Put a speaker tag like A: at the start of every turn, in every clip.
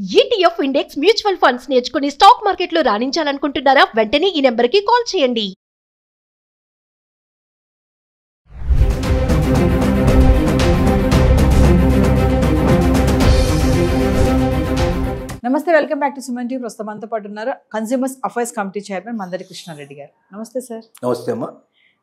A: ETF index mutual funds నేర్చుకుని stock మార్కెట్లో రాణించాలనుకుంటున్నారా? వెంటనే ఈ నెంబర్కి కాల్ చేయండి.
B: నమస్తే, welcome back to Suman TV. ప్రస్తుతం మనతో పాటు ఉన్నారు consumers affairs committee chairman Mandari Krishnareddy గారు. నమస్తే సార్.
C: నమస్తే అమ్మా.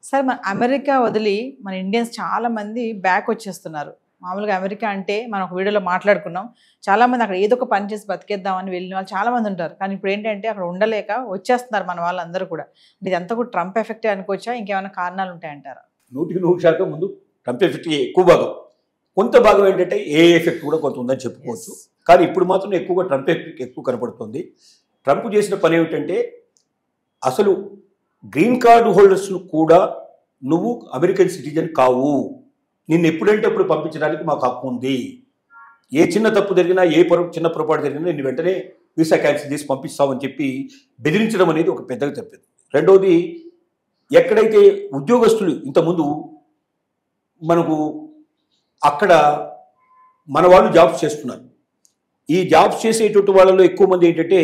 B: సార్, మన అమెరికా వదిలి మన ఇండియన్స్ చాలా మంది బ్యాక్ వచ్చేస్తున్నారు. మామూలుగా అమెరికా అంటే మనం ఒక వీడియోలో మాట్లాడుకున్నాం, చాలా మంది అక్కడ ఏదో ఒక పని చేసి బతికేద్దామని వెళ్ళిన వాళ్ళు చాలా మంది ఉంటారు. కానీ ఇప్పుడు ఏంటంటే అక్కడ ఉండలేక వచ్చేస్తున్నారు మన వాళ్ళందరూ కూడా. ఇదంతా కూడా ట్రంప్ ఎఫెక్టే అనుకోవచ్చా, ఇంకేమైనా కారణాలు ఉంటాయంటారా?
C: 100% ముందు ట్రంప్ ఎఫెక్ట్ ఎక్కువ భాగం, కొంత భాగం ఏంటంటే ఏ ఎఫెక్ట్ కూడా కొంత ఉందని చెప్పుకోవచ్చు. కానీ ఇప్పుడు మాత్రం ఎక్కువగా ట్రంప్ ఎఫెక్ట్ ఎక్కువ కనపడుతుంది. ట్రంప్ చేసిన పని ఏమిటంటే, అసలు గ్రీన్ కార్డు హోల్డర్స్ను కూడా నువ్వు అమెరికన్ సిటిజన్ కావు, నిన్ను ఎప్పుడంటే అప్పుడు పంపించడానికి మాకు హక్కు ఉంది, ఏ చిన్న తప్పు జరిగినా ఏ చిన్న పొరపాటు జరిగినా నిన్ను వెంటనే వీసా క్యాన్సిల్ చేసి పంపిస్తామని చెప్పి బెదిరించడం అనేది ఒక పెద్దగా తప్పింది. రెండవది, ఎక్కడైతే ఉద్యోగస్తులు ఇంతకుముందు మనకు అక్కడ మన వాళ్ళు జాబ్స్ చేస్తున్నారు, ఈ జాబ్స్ చేసేటువంటి వాళ్ళలో ఎక్కువ మంది ఏంటంటే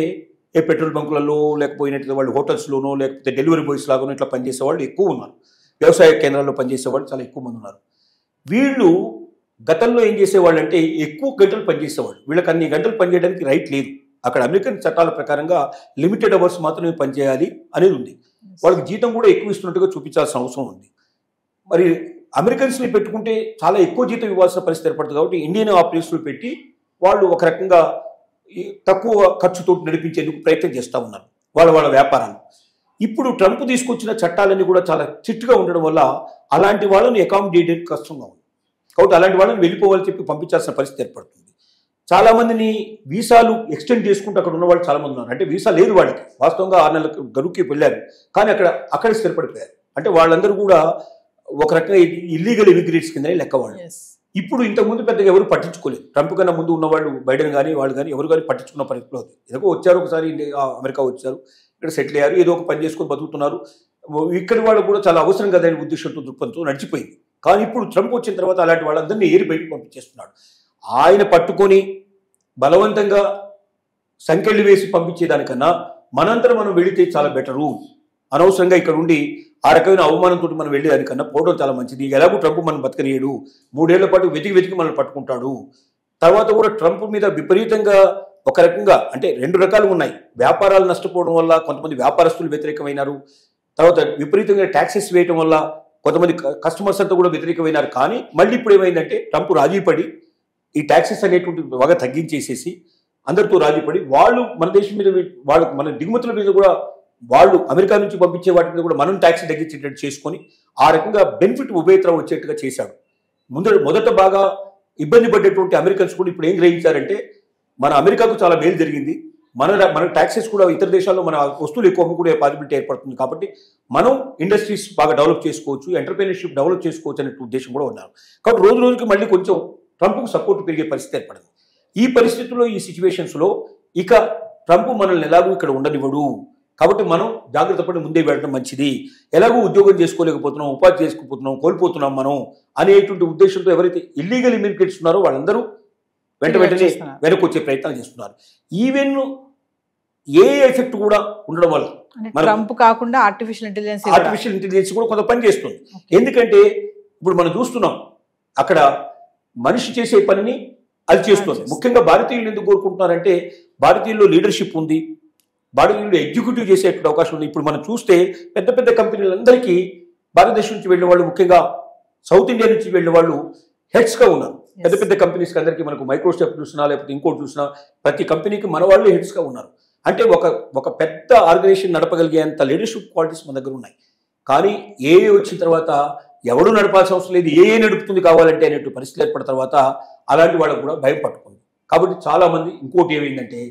C: ఏ పెట్రోల్ బంకులలో లేకపోయినట్టు వాళ్ళు హోటల్స్లోనో లేకపోతే డెలివరీ బాయ్స్ లాగానో ఇట్లా పనిచేసే వాళ్ళు ఎక్కువ ఉన్నారు. వ్యవసాయ కేంద్రాల్లో పనిచేసే వాళ్ళు చాలా ఎక్కువ మంది ఉన్నారు. వీళ్ళు గతంలో ఏం చేసేవాళ్ళు అంటే ఎక్కువ గంటలు పనిచేసేవాళ్ళు. వీళ్ళకి అన్ని గంటలు పనిచేయడానికి రైట్ లేదు. అక్కడ అమెరికన్ చట్టాల ప్రకారంగా లిమిటెడ్ అవర్స్ మాత్రమే పనిచేయాలి అనేది ఉంది. వాళ్ళకి జీతం కూడా ఎక్కువ ఇస్తున్నట్టుగా చూపించాల్సిన అవసరం ఉంది. మరి అమెరికన్స్ని పెట్టుకుంటే చాలా ఎక్కువ జీతం ఇవ్వాల్సిన పరిస్థితి ఏర్పడుతుంది. కాబట్టి ఇండియన్ ఆపరేషన్లు పెట్టి వాళ్ళు ఒక రకంగా తక్కువ ఖర్చుతో నడిపించేందుకు ప్రయత్నం చేస్తూ ఉన్నారు వాళ్ళ వ్యాపారాలు. ఇప్పుడు ట్రంప్ తీసుకొచ్చిన చట్టాలన్నీ కూడా చాలా స్ట్రిక్ట్గా ఉండడం వల్ల అలాంటి వాళ్ళని అకామిడేట్ కష్టంగా ఉంది. కాబట్టి అలాంటి వాళ్ళని వెళ్ళిపోవాలని చెప్పి పంపించాల్సిన పరిస్థితి ఏర్పడుతుంది. చాలామందిని వీసాలు ఎక్స్టెండ్ చేసుకుంటూ అక్కడ ఉన్న వాళ్ళు చాలామంది ఉన్నారు. అంటే వీసా లేదు వాళ్ళకి, వాస్తవంగా 6 నెలలకు గడువుకి వెళ్ళారు, కానీ అక్కడే స్థిరపడిపోయారు. అంటే వాళ్ళందరూ కూడా ఒక రకంగా ఇల్లీగల్ ఇమిగ్రేట్స్ కింద లెక్క వాళ్ళు. ఇప్పుడు ఇంతకుముందు పెద్దగా ఎవరు పట్టించుకోలేదు. ట్రంప్ కన్నా ముందు ఉన్నవాళ్ళు బైడెన్ కానీ వాళ్ళు కానీ ఎవరు కానీ పట్టించుకున్న పరిస్థితిలో ఉంది. ఏదో వచ్చారు, ఒకసారి అమెరికా వచ్చారు, ఇక్కడ సెటిల్ అయ్యారు, ఏదో ఒక పని చేసుకొని బతుకుతున్నారు. ఇక్కడి వాళ్ళు కూడా చాలా అవసరం కదా అనే ఉద్దేశంతో దృక్పథంతో నడిచిపోయింది. కానీ ఇప్పుడు ట్రంప్ వచ్చిన తర్వాత అలాంటి వాళ్ళందరినీ ఏరి బయటకు పంపించేస్తున్నాడు. ఆయన పట్టుకొని బలవంతంగా సంకెళ్ళు వేసి పంపించేదానికన్నా మనంతరం మనం వెళితే చాలా బెటరు. అనవసరంగా ఇక్కడ ఉండి ఆ రకమైన అవమానంతో మనం వెళ్ళేదానికన్నా పోవడం చాలా మంచిది. ఎలాగో ట్రంప్ మనం బతకనియడు, 3 ఏళ్ల పాటు వెతికి మనల్ని పట్టుకుంటాడు. తర్వాత కూడా ట్రంప్ మీద విపరీతంగా ఒక రకంగా అంటే 2 రకాలు ఉన్నాయి. వ్యాపారాలు నష్టపోవడం వల్ల కొంతమంది వ్యాపారస్తులు వ్యతిరేకమైనారు. తర్వాత విపరీతంగా ట్యాక్సెస్ వేయడం వల్ల కొంతమంది కస్టమర్స్ అంతా కూడా వ్యతిరేకమైనారు. కానీ మళ్ళీ ఇప్పుడు ఏమైందంటే ట్రంప్ రాజీపడి ఈ ట్యాక్సెస్ అనేటువంటి బాగా తగ్గించేసేసి అందరితో రాజీపడి వాళ్ళు మన దేశం మీద వాళ్ళు మన దిగుమతుల మీద కూడా వాళ్ళు అమెరికా నుంచి పంపించే వాటి మీద కూడా మనం ట్యాక్స్ తగ్గించేటట్టు చేసుకొని ఆ రకంగా బెనిఫిట్ ఉభయత్రం వచ్చేట్టుగా చేశాడు. మొదట బాగా ఇబ్బంది పడ్డటువంటి అమెరికన్స్ కూడా ఇప్పుడు ఏం గ్రహించారంటే మన అమెరికాకు చాలా మేలు జరిగింది, మన ట్యాక్సెస్ కూడా ఇతర దేశాల్లో మన వస్తువులు ఎక్కువ అమ్ముకునే పాసిబిలిటీ ఏర్పడుతుంది, కాబట్టి మనం ఇండస్ట్రీస్ బాగా డెవలప్ చేసుకోవచ్చు, ఎంటర్ప్రెన్యూర్షిప్ డెవలప్ చేసుకోవచ్చు అనే ఉద్దేశం కూడా ఉన్నారు. కాబట్టి రోజు రోజుకి మళ్ళీ కొంచెం ట్రంప్కు సపోర్ట్ పెరిగే పరిస్థితి ఏర్పడింది. ఈ పరిస్థితుల్లో ఈ సిచ్యువేషన్స్లో ఇక ట్రంప్ మనల్ని ఎలాగూ ఇక్కడ ఉండనివ్వడు, కాబట్టి మనం జాగ్రత్త పడి ముందే వెళ్ళడం మంచిది. ఎలాగో ఉద్యోగం చేసుకోలేకపోతున్నాం, ఉపాధి చేసుకోకపోతున్నాం, కోల్పోతున్నాం మనం అనేటువంటి ఉద్దేశంతో ఎవరైతే ఇల్లీగల్ ఇమిగ్రేట్స్ ఉన్నారో వాళ్ళందరూ వెంటనే వెనక్కి వచ్చే ప్రయత్నాలు చేస్తున్నారు. ఈవెన్ ఏ ఎఫెక్ట్ కూడా ఉండడం వల్ల
B: ట్రంప్ కాకుండా ఆర్టిఫిషియల్
C: ఇంటెలిజెన్స్ కూడా కొంత పని చేస్తుంది. ఎందుకంటే ఇప్పుడు మనం చూస్తున్నాం అక్కడ మనిషి చేసే పనిని అది చేస్తుంది. ముఖ్యంగా భారతీయులు ఎందుకు కోరుకుంటున్నారంటే భారతీయుల్లో లీడర్షిప్ ఉంది, భారతీయులు ఎగ్జిక్యూటివ్ చేసేటువంటి అవకాశం ఉంది. ఇప్పుడు మనం చూస్తే పెద్ద పెద్ద కంపెనీలందరికీ భారతదేశం నుంచి వెళ్ళిన వాళ్ళు, ముఖ్యంగా సౌత్ ఇండియా నుంచి వెళ్ళిన వాళ్ళు హెడ్స్గా ఉన్నారు. పెద్ద పెద్ద కంపెనీస్కి అందరికీ మనకు మైక్రోసాఫ్ట్ చూసినా లేకపోతే ఇంకోటి చూసినా ప్రతి కంపెనీకి మన వాళ్ళు హెడ్స్గా ఉన్నారు. అంటే ఒక పెద్ద ఆర్గనైజేషన్ నడపగలిగేంత లీడర్షిప్ క్వాలిటీస్ మన దగ్గర ఉన్నాయి. కానీ ఏ వచ్చిన తర్వాత ఎవడు నడపాల్సిన అవసరం లేదు, ఏ నడుపుతుంది కావాలంటే అనేటువంటి పరిస్థితులు ఏర్పడిన తర్వాత అలాంటి వాళ్ళకు కూడా భయం పట్టుకుంది. కాబట్టి చాలామంది ఇంకోటి ఏమైందంటే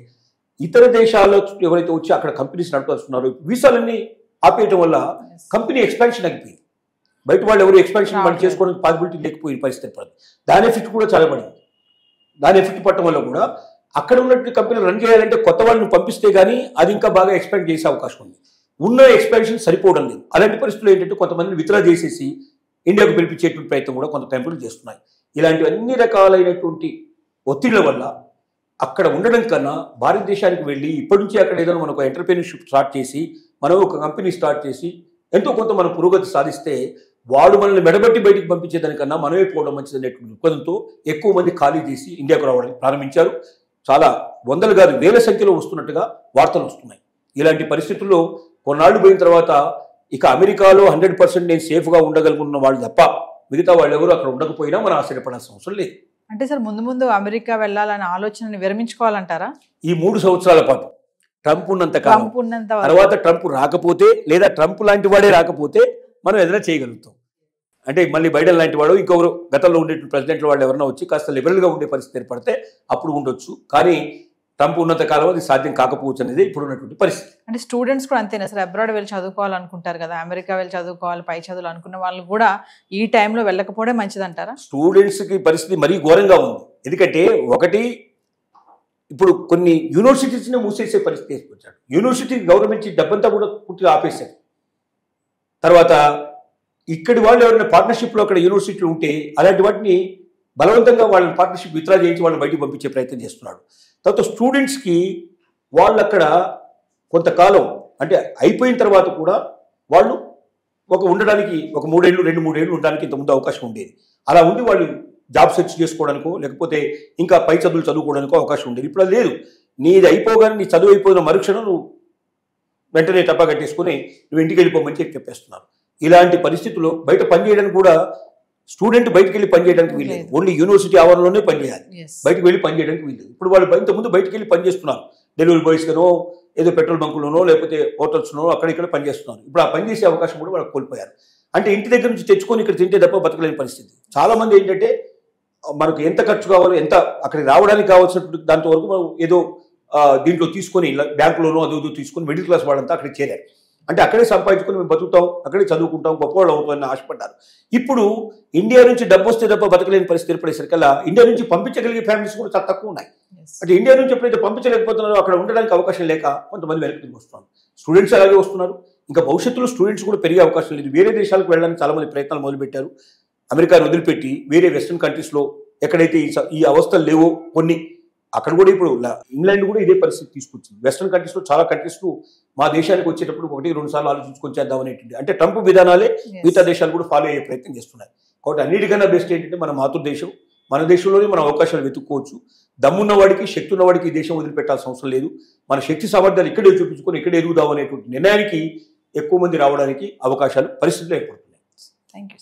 C: ఇతర దేశాల్లో ఎవరైతే వచ్చి అక్కడ కంపెనీస్ నడపాల్సున్నారో వీసాలన్నీ ఆపేయటం వల్ల కంపెనీ ఎక్స్పాన్షన్ ఆగిపోయింది. బయట వాళ్ళు ఎవరు ఎక్స్పాన్షన్ మనం చేసుకోవడానికి పాసిబిలిటీ లేకపోయిన పరిస్థితి పడింది. దాని ఎఫెక్ట్ కూడా చాలా పడింది. దాని ఎఫెక్ట్ పడటం వల్ల కూడా అక్కడ ఉన్నటువంటి కంపెనీలు రన్ చేయాలంటే కొత్త వాళ్ళని పంపిస్తే కానీ అది ఇంకా బాగా ఎక్స్పాండ్ చేసే అవకాశం ఉంది. ఉన్న ఎక్స్పాన్షన్ సరిపోవడం లేదు. అలాంటి పరిస్థితులు ఏంటంటే కొంతమందిని విత్డ్రా చేసేసి ఇండియాకు పిలిపించేటువంటి ప్రయత్నం కూడా కొంత టెంపుల్ చేస్తున్నాయి. ఇలాంటి అన్ని రకాలైనటువంటి ఒత్తిళ్ల వల్ల అక్కడ ఉండడం కన్నా భారతదేశానికి వెళ్ళి ఇప్పటి నుంచి అక్కడ ఏదైనా మనకు ఎంటర్ప్రీనర్షిప్ స్టార్ట్ చేసి మనం ఒక కంపెనీ స్టార్ట్ చేసి ఎంతో కొంత మనం పురోగతి సాధిస్తే వాడు మనల్ని మెడబట్టి బయటికి పంపించేదానికన్నా మనమే పోవడం మంచిదనేటువంటి దృక్పథంతో ఎక్కువ మంది ఖాళీ చేసి ఇండియాకు రావడానికి ప్రారంభించారు. చాలా వందలు కాదు వేల సంఖ్యలో వస్తున్నట్టుగా వార్తలు వస్తున్నాయి. ఇలాంటి పరిస్థితుల్లో కొన్నాళ్ళు పోయిన తర్వాత ఇక అమెరికాలో 100% నేను సేఫ్గా ఉండగలుగుతున్న వాళ్ళు తప్ప మిగతా వాళ్ళు ఎవరు అక్కడ ఉండకపోయినా మనం ఆశ్చర్యపడాల్సిన అవసరం లేదు.
B: అంటే సార్ ముందు ముందు అమెరికా వెళ్ళాలనే ఆలోచనని విరమించుకోవాలంటారా?
C: ఈ 3 సంవత్సరాల పాటు ట్రంప్ ఉన్నంత కాలం, తర్వాత ట్రంప్ రాకపోతే లేదా ట్రంప్ లాంటి వాడే రాకపోతే మనం ఏదైనా చేయగలుగుతాం. అంటే మళ్ళీ బైడెన్ లాంటి వాడు ఇంకొకరు గతంలో ఉండే ప్రెసిడెంట్ల వాళ్ళు ఎవరైనా వచ్చి కాస్త లిబరల్గా ఉండే పరిస్థితి ఏర్పడితే అప్పుడు ఉండొచ్చు. కానీ ట్రంప్ ఉన్నంత కాలం అది సాధ్యం కాకపోవచ్చు అనేది ఇప్పుడు ఉన్నటువంటి పరిస్థితి.
B: అంటే స్టూడెంట్స్ కూడా అంతేనా సార్? అబ్రాడ్ వెళ్ళి చదువుకోవాలనుకుంటారు కదా, అమెరికా వెళ్ళి చదువుకోవాలి, పై చదువులు అనుకున్న వాళ్ళు కూడా ఈ టైంలో వెళ్ళకపోవడం మంచిదంటారా?
C: స్టూడెంట్స్కి పరిస్థితి మరీ ఘోరంగా ఉంది. ఎందుకంటే ఒకటి ఇప్పుడు కొన్ని యూనివర్సిటీస్ని మూసేసే పరిస్థితి తీసుకొచ్చాడు. యూనివర్సిటీ గవర్నమెంట్ డబ్బంతా కూడా పూర్తిగా ఆపేశారు. తర్వాత ఇక్కడి వాళ్ళు ఎవరైనా పార్ట్నర్షిప్లో అక్కడ యూనివర్సిటీలు ఉంటే అలాంటి వాటిని బలవంతంగా వాళ్ళని పార్ట్నర్షిప్ విత్డ్రా చేయించి వాళ్ళని బయటికి పంపించే ప్రయత్నం చేస్తున్నాడు. తర్వాత స్టూడెంట్స్కి వాళ్ళు అక్కడ కొంతకాలం అంటే అయిపోయిన తర్వాత కూడా వాళ్ళు ఉండడానికి ఒక 2 3 ఏళ్ళు ఉండడానికి ఇంతకుముందు అవకాశం ఉండేది. అలా ఉండి వాళ్ళు జాబ్ సెర్చ్ చేసుకోవడానికో లేకపోతే ఇంకా పై చదువులు చదువుకోవడానికో అవకాశం ఉండేది. ఇప్పుడు అది లేదు. నీది అయిపోగానే నీ చదువు అయిపోయిన మరుక్షణం నువ్వు వెంటనే టప్పా కట్టేసుకుని నువ్వు ఇంటికి వెళ్ళిపోమని చెప్పేస్తున్నారు. ఇలాంటి పరిస్థితుల్లో బయట పనిచేయడానికి కూడా స్టూడెంట్ బయటకు వెళ్ళి పనిచేయడానికి వీల్లేదు. ఓన్లీ యూనివర్సిటీ ఆవరణలోనే పనిచేయాలి, బయటకు వెళ్ళి పనిచేయడానికి వీల్లేదు. ఇప్పుడు వాళ్ళు ఇంతకుముందు బయటకు వెళ్ళి పనిచేస్తున్నారు, డెలివరీ బాయ్స్గానో ఏదో పెట్రోల్ బంకులోనో లేకపోతే హోటల్స్లోనో అక్కడ ఇక్కడ పనిచేస్తున్నారు. ఇప్పుడు ఆ పనిచేసే అవకాశం కూడా వాళ్ళకి కోల్పోయారు. అంటే ఇంటి దగ్గర నుంచి తెచ్చుకొని ఇక్కడ తింటే తప్ప బతకలేని పరిస్థితి. చాలామంది ఏంటంటే మనకు ఎంత ఖర్చు కావాలో ఎంత అక్కడికి రావడానికి కావాల్సినటువంటి దాంతో వరకు మనం ఏదో దీంట్లో తీసుకొని బ్యాంకులోనో అదో తీసుకొని మిడిల్ క్లాస్ వాళ్ళంతా అక్కడికి చేరారు. అంటే అక్కడే సంపాదించుకొని మేము బతుకుతాం, అక్కడే చదువుకుంటాం, గొప్పవాళ్ళు అవుతామని ఆశపడ్డారు. ఇప్పుడు ఇండియా నుంచి డబ్బు వస్తే తప్ప బతకలేని పరిస్థితి ఏర్పడేసరికల్లా ఇండియా నుంచి పంపించగలిగే ఫ్యామిలీస్ కూడా చాలా తక్కువ ఉన్నాయి. అంటే ఇండియా నుంచి ఎప్పుడైతే పంపించలేకపోతున్నారో అక్కడ ఉండడానికి అవకాశం లేక కొంతమంది వెనక్కి వస్తున్నారు. స్టూడెంట్స్ అలాగే వస్తున్నారు. ఇంకా భవిష్యత్తులో స్టూడెంట్స్ కూడా పెరిగే అవకాశం లేదు. వేరే దేశాలకు వెళ్ళడానికి చాలామంది ప్రయత్నాలు మొదలుపెట్టారు. అమెరికాను వదిలిపెట్టి వేరే వెస్ట్రన్ కంట్రీస్లో ఎక్కడైతే ఈ అవస్థలు లేవో కొన్ని అక్కడ కూడా ఇప్పుడు ఇంగ్లాండ్ కూడా ఇదే పరిస్థితి తీసుకొచ్చింది. వెస్ట్రన్ కంట్రీస్లో చాలా కంట్రీస్లో మా దేశానికి వచ్చేటప్పుడు 1-2 సార్లు ఆలోచించుకొని చేద్దాం అనేటువంటి అంటే ట్రంప్ విధానాలే మిగతా దేశాలు కూడా ఫాలో అయ్యే ప్రయత్నం చేస్తున్నాయి. కాబట్టి అన్నిటికన్నా బెస్ట్ ఏంటంటే మన మాతృదేశం, మన దేశంలోనే మనం అవకాశాలు వెతుక్కోవచ్చు. దమ్మున్న వాడికి శక్తి ఉన్నవాడికి ఈ దేశం వదిలిపెట్టాల్సిన అవసరం లేదు. మన శక్తి సామర్థ్యాలు ఇక్కడే చూపించుకొని ఇక్కడే ఎదుగుదాం అనేటువంటి నిర్ణయానికి ఎక్కువ మంది రావడానికి అవకాశాలు పరిస్థితులు ఏర్పడుతున్నాయి.
B: Thank you.